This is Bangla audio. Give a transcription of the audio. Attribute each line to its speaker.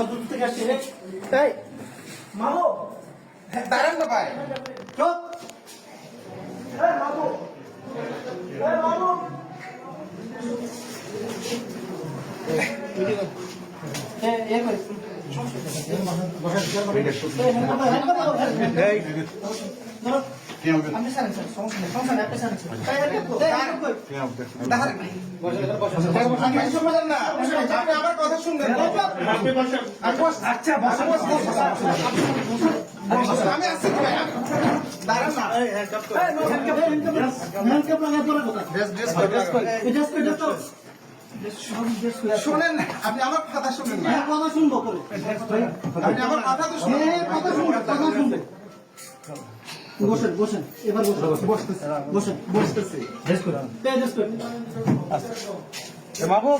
Speaker 1: দূর থেকে আসছি রে। এই মামু
Speaker 2: দাঁড়ান না ভাই।
Speaker 1: চুপ। এই মামু, এই মামু। এই কই আপনি স্যার সমস্যা নেই আপনি স্যার
Speaker 2: আপনি আমার কথা শুনবেন।
Speaker 1: আচ্ছা
Speaker 2: আমি আসছি ভাই, দাঁড়ান না। শুনেন না, আপনি আমার কথা শুনেন না।
Speaker 1: কথা শুনবো করে
Speaker 2: আপনি আমার কথা তো শুনেন।
Speaker 1: কথা শুনবে বসেন বসেন এবার বসেন বসতেছি বাবু